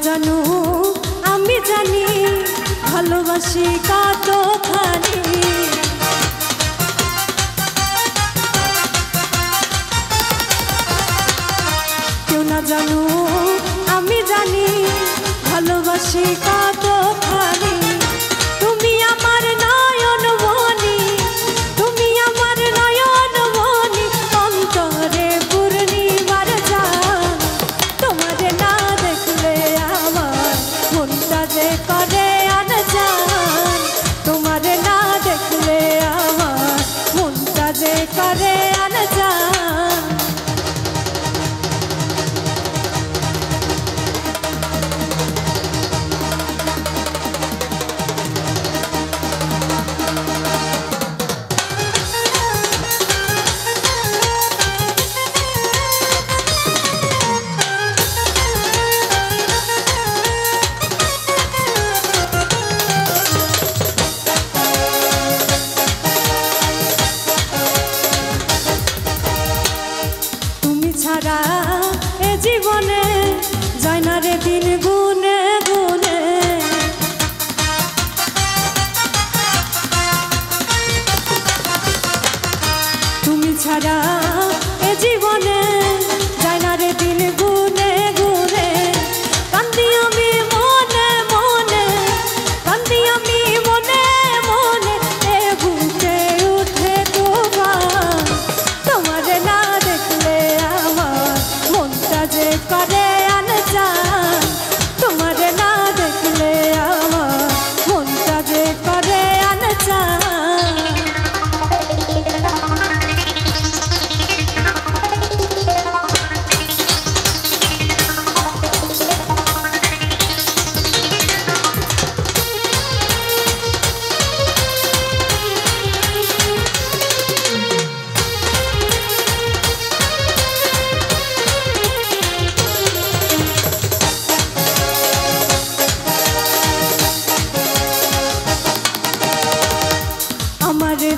জানো আমি জানি ভালোবাসি কতখানি। কেউ না জানো আমি জানি ভালোবাসি কতখানি। তুমি আমার নয়ন মনি, তুমি আমার নয়ন মনি, অন্তরে পূর্ণিমার চাঁদ। তোমারে না দেখলে আমার মনটা যে করে আনজান। তোমারে না দেখলে আমার মনটা যে করে আনজান। ছাড়া এ জীবনে যায় না রে দিন গুনে গুনে। তুমি ছাড়া এ জীবনে যায় না রে দিন গুনে গুনে। কান্দি আমি মনে মনে, কান্দি আমি মনে মনে, এ বুকে উঠে তোমার। তোমারে না দেখলে যে করে আনজান। তোমারে না দেখলে আমার মনটা যে করে আনজান।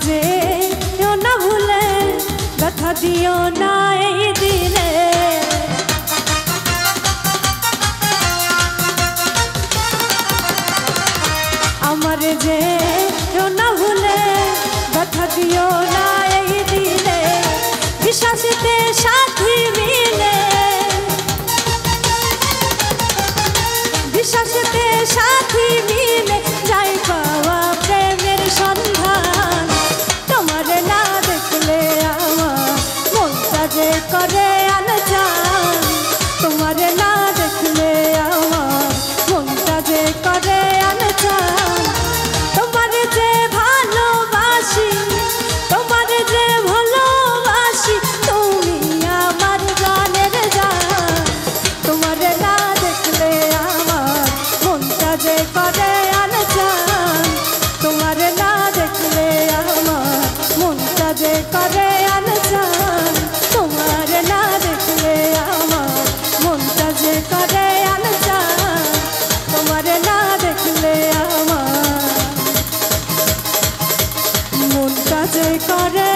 যে না ভুলে ব্যথা দিও না এই দিলে। আমার যে না ভুলে ব্যথা দিও না এই দিলে। বিশ্বাসেতে সাথী মিলে, বিশ্বাসেতে সাথী মিলে যাই পাওয়া প্রেমের সন্ধান। তোমারে না দেখলে আমার মনটা যে করে আনজান। তোমারে না দেখলে আমার মনটা যে করে আনজান। তোমারে যে ভালোবাসি, তোমারে যে ভালোবাসি, তুমি আমার জানের জান। তোমারে না দেখলে আমার মনটা যে করে আনজান। তোমারে না দেখলে আমার মনটা যে করে আনজান। তোমারে না দেখলে আমার মনটা যে করে আনজান। তোমারে না দেখলে আমার মনটা যে করে